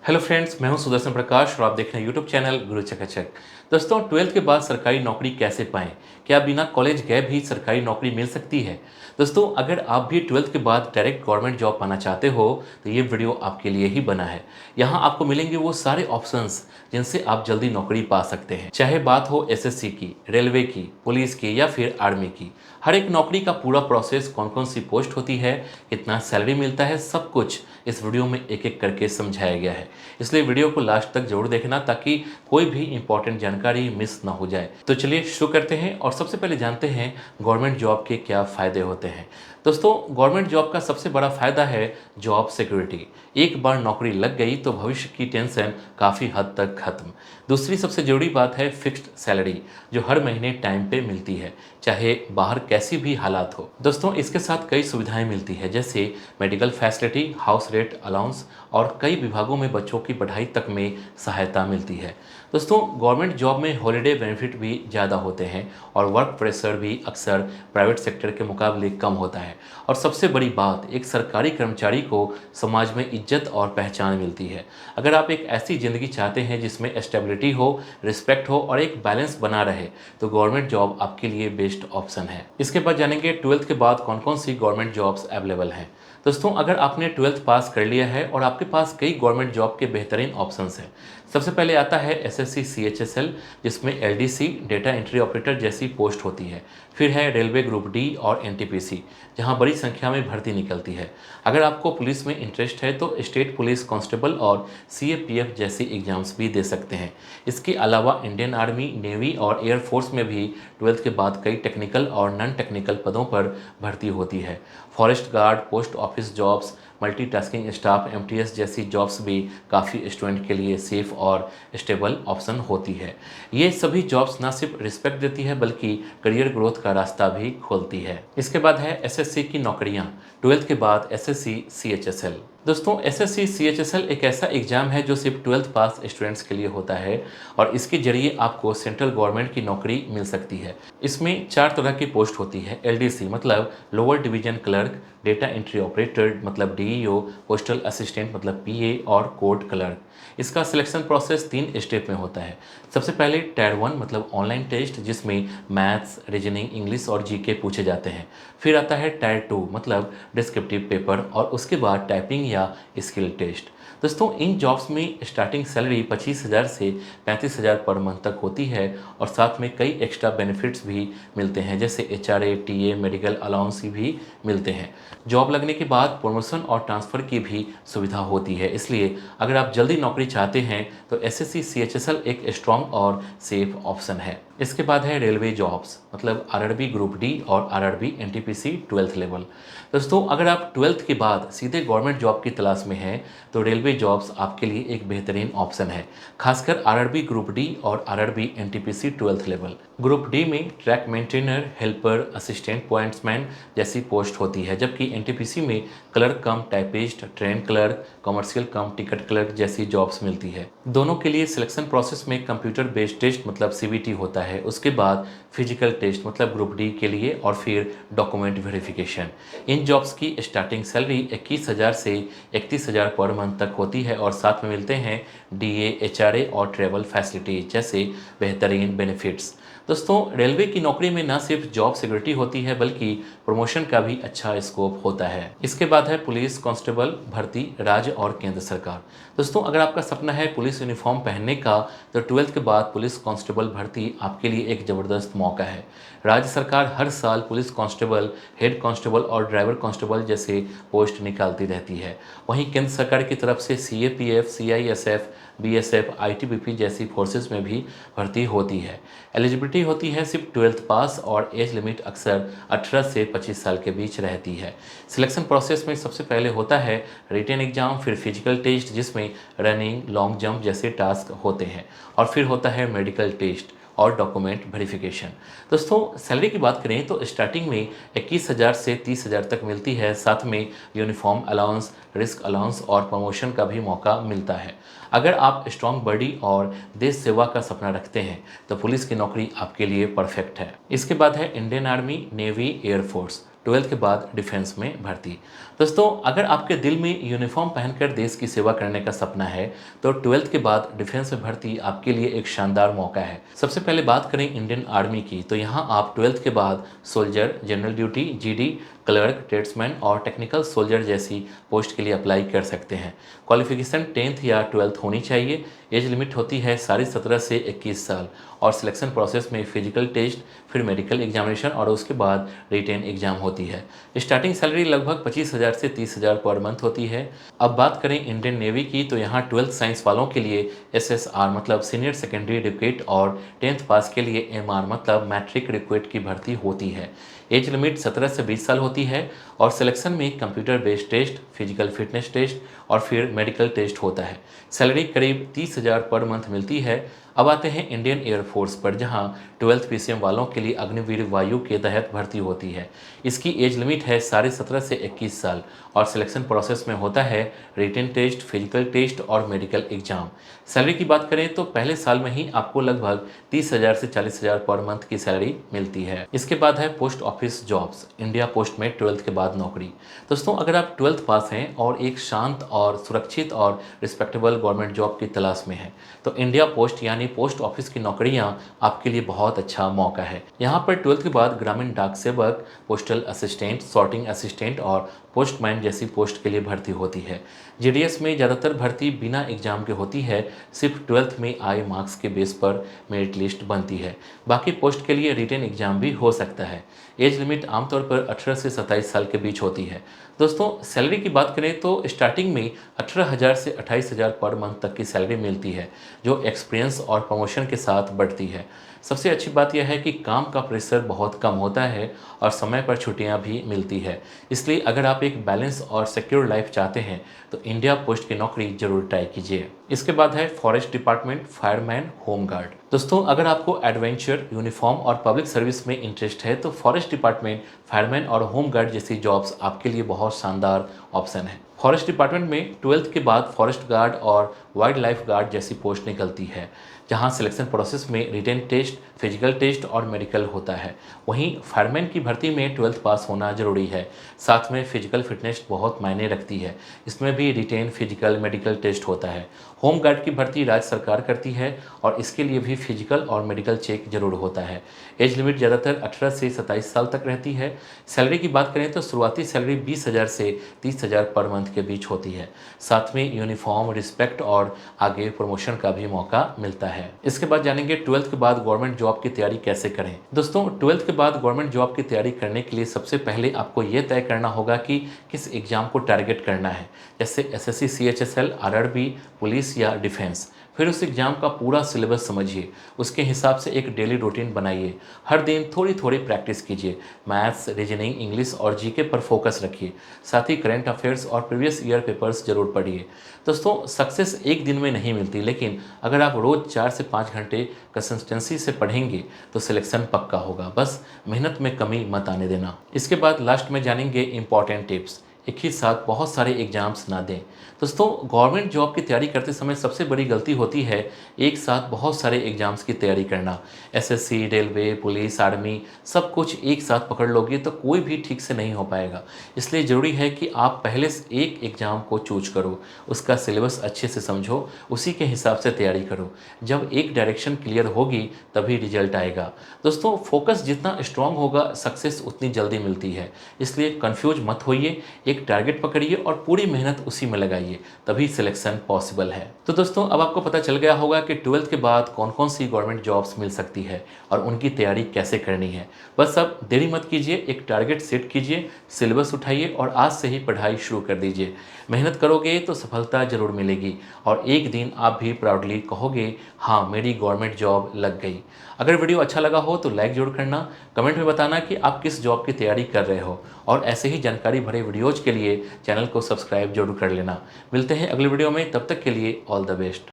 Hello friends, मैं हूं सुदर्शन प्रकाश और आप देख रहे हैं यूट्यूब चैनल गुरु चकाचक। दोस्तों, 12th के बाद सरकारी नौकरी कैसे पाएं? क्या बिना कॉलेज गए भी सरकारी नौकरी मिल सकती है? दोस्तों, अगर आप भी 12th के बाद डायरेक्ट गवर्नमेंट जॉब पाना चाहते हो तो ये वीडियो आपके लिए ही बना है। यहाँ आपको मिलेंगे वो सारे ऑप्शंस जिनसे आप जल्दी नौकरी पा सकते हैं, चाहे बात हो एसएससी की, रेलवे की, पुलिस की या फिर आर्मी की। हर एक नौकरी का पूरा प्रोसेस, कौन कौन सी पोस्ट होती है, कितना सैलरी मिलता है, सब कुछ इस वीडियो में एक एक करके समझाया गया है। इसलिए वीडियो को लास्ट तक जरूर देखना ताकि कोई भी इंपॉर्टेंट जानकारी मिस ना हो जाए। तो चलिए शुरू करते हैं और सबसे पहले जानते हैं गवर्नमेंट जॉब के क्या फ़ायदे होते हैं। दोस्तों, गवर्नमेंट जॉब का सबसे बड़ा फ़ायदा है जॉब सिक्योरिटी। एक बार नौकरी लग गई तो भविष्य की टेंशन काफ़ी हद तक खत्म। दूसरी सबसे ज़रूरी बात है फिक्स्ड सैलरी, जो हर महीने टाइम पे मिलती है, चाहे बाहर कैसी भी हालात हो। दोस्तों, इसके साथ कई सुविधाएं मिलती है, जैसे medical facility, house rent allowance और कई विभागों में बच्चों की पढ़ाई तक में सहायता मिलती है। दोस्तों, गवर्नमेंट जॉब में हॉलिडे बेनिफिट भी ज़्यादा होते हैं और वर्क प्रेशर भी अक्सर प्राइवेट सेक्टर के मुकाबले कम होता है। और सबसे बड़ी बात, एक सरकारी कर्मचारी को समाज में इज्जत और पहचान मिलती है। अगर आप एक ऐसी ज़िंदगी चाहते हैं जिसमें स्टेबिलिटी हो, रिस्पेक्ट हो और एक बैलेंस बना रहे, तो गवर्नमेंट जॉब आपके लिए बेस्ट ऑप्शन है। इसके बाद जानेंगे 12th के बाद कौन कौन सी गवर्नमेंट जॉब्स अवेलेबल हैं। दोस्तों, अगर आपने 12th पास कर लिया है और आपके पास कई गवर्नमेंट जॉब के बेहतरीन ऑप्शंस हैं। सबसे पहले आता है एसएससी सीएचएसएल, जिसमें एलडीसी, डेटा एंट्री ऑपरेटर जैसी पोस्ट होती है। फिर है रेलवे ग्रुप डी और एनटीपीसी, जहां बड़ी संख्या में भर्ती निकलती है। अगर आपको पुलिस में इंटरेस्ट है तो स्टेट पुलिस कांस्टेबल और सीएपीएफ जैसी एग्जाम्स भी दे सकते हैं। इसके अलावा इंडियन आर्मी, नेवी और एयरफोर्स में भी 12th के बाद कई टेक्निकल और नॉन टेक्निकल पदों पर भर्ती होती है। Forest guard, post office jobs, multitasking staff, MTS जैसी जॉब्स भी काफ़ी स्टूडेंट के लिए सेफ और स्टेबल ऑप्शन होती है। ये सभी जॉब्स ना सिर्फ रिस्पेक्ट देती है बल्कि करियर ग्रोथ का रास्ता भी खोलती है। इसके बाद है एसएससी की नौकरियां। 12th के बाद एसएससी सीएचएसएल। दोस्तों, एसएससी सीएचएसएल एक ऐसा एग्जाम है जो सिर्फ 12th पास स्टूडेंट्स के लिए होता है और इसके जरिए आपको सेंट्रल गवर्नमेंट की नौकरी मिल सकती है। इसमें 4 तरह की पोस्ट होती है। एलडीसी मतलब lower division clerk, data entry operator मतलब डीईओ, पोस्टल असिस्टेंट मतलब पीए और कोर्ट क्लर्क। इसका सिलेक्शन प्रोसेस 3 स्टेप में होता है। सबसे पहले टायर 1 मतलब ऑनलाइन टेस्ट, जिसमें मैथ्स, रीजनिंग, इंग्लिश और जीके पूछे जाते हैं। फिर आता है टायर 2 मतलब डिस्क्रिप्टिव पेपर और उसके बाद टाइपिंग या स्किल टेस्ट। दोस्तों, इन जॉब्स में स्टार्टिंग सैलरी 25,000 से 35,000 पर मंथ तक होती है और साथ में कई एक्स्ट्रा बेनिफिट्स भी मिलते हैं, जैसे एचआरए, टीए, मेडिकल अलाउंस भी मिलते हैं। जॉब लगने के बाद प्रमोशन और ट्रांसफ़र की भी सुविधा होती है। इसलिए अगर आप जल्दी नौकरी चाहते हैं तो एसएससी सीएचएसएल एक स्ट्रॉन्ग और सेफ ऑप्शन है। इसके बाद है रेलवे जॉब्स मतलब आरआरबी ग्रुप डी और आरआरबी एनटीपीसी 12th लेवल। दोस्तों, अगर आप 12th के बाद सीधे गवर्नमेंट जॉब की तलाश में हैं तो रेलवे जॉब्स आपके लिए एक बेहतरीन ऑप्शन है, खासकर आरआरबी ग्रुप डी और RRB NTPC 12th level. Group D में track maintainer, helper, assistant pointsman जैसी पोस्ट होती है, जबकि एनटीपीसी में clerk cum typist, train clerk, commercial cum ticket clerk जैसी जॉब्स मिलती है। दोनों के लिए सिलेक्शन प्रोसेस में कंप्यूटर बेस्ड टेस्ट मतलब सीबीटी होता है, उसके बाद फिजिकल टेस्ट मतलब ग्रुप डी के लिए और फिर डॉक्यूमेंट वेरिफिकेशन। इन जॉब्स की स्टार्टिंग सैलरी 21,000 से 31,000 पर मंथ तक होती है और साथ में मिलते हैं डीए, एचआरए और ट्रैवल फैसिलिटी जैसे बेहतरीन बेनिफिट्स। दोस्तों, रेलवे की नौकरी में न सिर्फ जॉब सिक्योरिटी होती है बल्कि प्रमोशन का भी अच्छा स्कोप होता है। इसके बाद है पुलिस कांस्टेबल भर्ती, राज्य और केंद्र सरकार। दोस्तों, अगर आपका सपना है पुलिस यूनिफॉर्म पहनने का तो 12th के बाद पुलिस कांस्टेबल भर्ती आपके लिए एक ज़बरदस्त मौका है। राज्य सरकार हर साल पुलिस कांस्टेबल, हेड कांस्टेबल और ड्राइवर कांस्टेबल जैसे पोस्ट निकालती रहती है। वहीं केंद्र सरकार की तरफ से सीएपीएफ, सीआईएसएफ, बीएसएफ, आईटीबीपी जैसी फोर्सेस में भी भर्ती होती है। एलिजिबिलिटी होती है सिर्फ 12th पास और एज लिमिट अक्सर 18 से 25 साल के बीच रहती है। सिलेक्शन प्रोसेस में सबसे पहले होता है रिटन एग्जाम, फिर फिजिकल टेस्ट जिसमें रनिंग, लॉन्ग जंप जैसे टास्क होते हैं और फिर होता है मेडिकल टेस्ट और डॉक्यूमेंट वेरिफिकेशन। दोस्तों, सैलरी की बात करें तो स्टार्टिंग में 21,000 से 30,000 तक मिलती है, साथ में यूनिफॉर्म अलाउंस, रिस्क अलाउंस और प्रमोशन का भी मौका मिलता है। अगर आप स्ट्रॉन्ग बॉडी और देश सेवा का सपना रखते हैं तो पुलिस की नौकरी आपके लिए परफेक्ट है। इसके बाद है Indian army, navy, air force. Twelfth के बाद डिफेंस में भर्ती। दोस्तों, अगर आपके दिल में यूनिफॉर्म पहनकर देश की सेवा करने का सपना है तो ट्वेल्थ के बाद डिफेंस में भर्ती आपके लिए एक शानदार मौका है। सबसे पहले बात करें इंडियन आर्मी की, तो यहाँ आप ट्वेल्थ के बाद soldier, general duty, GD, clerk, tradesman और टेक्निकल सोल्जर जैसी पोस्ट के लिए अप्लाई कर सकते हैं। क्वालिफिकेशन 10th या 12th होनी चाहिए। एज लिमिट होती है 17.5 से 21 साल और सिलेक्शन प्रोसेस में फिजिकल टेस्ट, फिर मेडिकल एग्जामिनेशन और उसके बाद रिटेन एग्जाम होती है। स्टार्टिंग सैलरी लगभग 25,000 से 30,000 पर मंथ होती है। अब बात करें इंडियन नेवी की, तो यहाँ 12th साइंस वालों के लिए SSR मतलब सीनियर सेकेंडरी रिक्रूट और 10th पास के लिए MR मतलब मैट्रिक रिक्रूट की भर्ती होती है। एज लिमिट 17 से 20 साल होती है और सिलेक्शन में computer based test, physical fitness test और फिर मेडिकल टेस्ट होता है। सैलरी करीब 30,000 पर मंथ मिलती है। अब आते हैं इंडियन एयरफोर्स पर, जहां 12th PCM वालों के लिए अग्निवीर वायु के तहत भर्ती होती है। इसकी एज लिमिट है 17.5 से 21 साल और सिलेक्शन प्रोसेस में होता है रिटन टेस्ट, फिजिकल टेस्ट और मेडिकल एग्जाम। सैलरी की बात करें तो पहले साल में ही आपको लगभग 30,000 से 40,000 पर मंथ की सैलरी मिलती है। इसके बाद है post office jobs, India post में 12th के बाद नौकरी। दोस्तों, अगर आप 12th पास हैं और एक शांत और सुरक्षित और रिस्पेक्टेबल गवर्नमेंट जॉब की तलाश में हैं, तो इंडिया पोस्ट यानी पोस्ट ऑफिस की नौकरियां आपके लिए बहुत अच्छा मौका है। यहाँ पर 12th के बाद ग्रामीण डाक सेवक, पोस्टल असिस्टेंट, सॉर्टिंग असिस्टेंट और पोस्टमैन जैसी पोस्ट के लिए भर्ती होती है। JDS में ज़्यादातर भर्ती बिना एग्जाम के होती है, सिर्फ 12th में आए मार्क्स के बेस पर मेरिट लिस्ट बनती है। बाकी पोस्ट के लिए रिटन एग्जाम भी हो सकता है। एज लिमिट आमतौर पर 18 से 27 साल के बीच होती है। दोस्तों, सैलरी की बात करें तो स्टार्टिंग में 18,000 से 28,000 पर मंथ तक की सैलरी मिलती है, जो एक्सपीरियंस और प्रमोशन के साथ बढ़ती है। सबसे अच्छी बात यह है कि काम का प्रेशर बहुत कम होता है और समय पर छुट्टियां भी मिलती है। इसलिए अगर आप एक बैलेंस और सिक्योर लाइफ चाहते हैं तो इंडिया पोस्ट की नौकरी जरूर ट्राई कीजिए। इसके बाद है forest department, fireman, home guard. दोस्तों, अगर आपको एडवेंचर, यूनिफॉर्म और पब्लिक सर्विस में इंटरेस्ट है तो फॉरेस्ट डिपार्टमेंट, फायरमैन और होम गार्ड जैसी जॉब्स आपके लिए बहुत शानदार ऑप्शन है। फॉरेस्ट डिपार्टमेंट में 12th के बाद फॉरेस्ट गार्ड और वाइल्ड लाइफ गार्ड जैसी पोस्ट निकलती है, जहां सिलेक्शन प्रोसेस में रिटन टेस्ट, फिजिकल टेस्ट और मेडिकल होता है। वहीं फायरमैन की भर्ती में 12th पास होना जरूरी है। साथ में फिजिकल फिटनेस बहुत मायने रखती है, इसमें भी रिटेन, फिजिकल, मेडिकल टेस्ट होता है। होम गार्ड की भर्ती राज्य सरकार करती है और इसके लिए भी फिजिकल और मेडिकल चेक जरूर होता है। एज लिमिट ज़्यादातर 18 से 27 साल तक रहती है। सैलरी की बात करें तो शुरुआती सैलरी 20,000 से 30,000 पर मंथ के बीच होती है। साथ में यूनिफॉर्म, रिस्पेक्ट और आगे प्रमोशन का भी मौका मिलता है। इसके बाद जानेंगे 12th के बाद गवर्नमेंट जॉब की तैयारी कैसे करें। दोस्तों, 12th के बाद गवर्नमेंट जॉब की तैयारी करने के लिए सबसे पहले आपको ये तय करना होगा कि किस एग्जाम को टारगेट करना है, जैसे SSC, CHSL, RRB, पुलिस या डिफेंस। फिर उस एग्ज़ाम का पूरा सिलेबस समझिए, उसके हिसाब से एक डेली रूटीन बनाइए। हर दिन थोड़ी थोड़ी प्रैक्टिस कीजिए। मैथ्स, रीजनिंग, इंग्लिश और GK पर फोकस रखिए। साथ ही करंट अफेयर्स और प्रीवियस ईयर पेपर्स जरूर पढ़िए। दोस्तों, सक्सेस एक दिन में नहीं मिलती, लेकिन अगर आप रोज़ 4 से 5 घंटे कंसिस्टेंसी से पढ़ेंगे तो सिलेक्शन पक्का होगा। बस मेहनत में कमी मत आने देना। इसके बाद लास्ट में जानेंगे इंपॉर्टेंट टिप्स। एक ही साथ बहुत सारे एग्जाम्स ना दें। दोस्तों, गवर्नमेंट जॉब की तैयारी करते समय सबसे बड़ी गलती होती है एक साथ बहुत सारे एग्जाम्स की तैयारी करना। SSC, रेलवे, पुलिस, आर्मी सब कुछ एक साथ पकड़ लोगे तो कोई भी ठीक से नहीं हो पाएगा। इसलिए ज़रूरी है कि आप पहले से एक एग्ज़ाम को चूज करो, उसका सिलेबस अच्छे से समझो, उसी के हिसाब से तैयारी करो। जब एक डायरेक्शन क्लियर होगी तभी रिजल्ट आएगा। दोस्तों, फोकस जितना स्ट्रांग होगा सक्सेस उतनी जल्दी मिलती है। इसलिए कन्फ्यूज मत होइए, एक टारगेट पकड़िए और पूरी मेहनत उसी में लगाइए, तभी सिलेक्शन पॉसिबल है। तो दोस्तों, अब आपको पता चल गया होगा कि 12th के बाद कौन कौन सी गवर्नमेंट जॉब्स मिल सकती है और उनकी तैयारी कैसे करनी है। बस अब देरी मत कीजिए, एक टारगेट सेट कीजिए, सिलेबस उठाइए और आज से ही पढ़ाई शुरू कर दीजिए। मेहनत करोगे तो सफलता जरूर मिलेगी और एक दिन आप भी प्राउडली कहोगे, हाँ, मेरी गवर्नमेंट जॉब लग गई। अगर वीडियो अच्छा लगा हो तो लाइक जरूर करना, कमेंट में बताना कि आप किस जॉब की तैयारी कर रहे हो और ऐसे ही जानकारी भरे वीडियोज के लिए चैनल को सब्सक्राइब जरूर कर लेना। मिलते हैं अगले वीडियो में, तब तक के लिए ऑल द बेस्ट।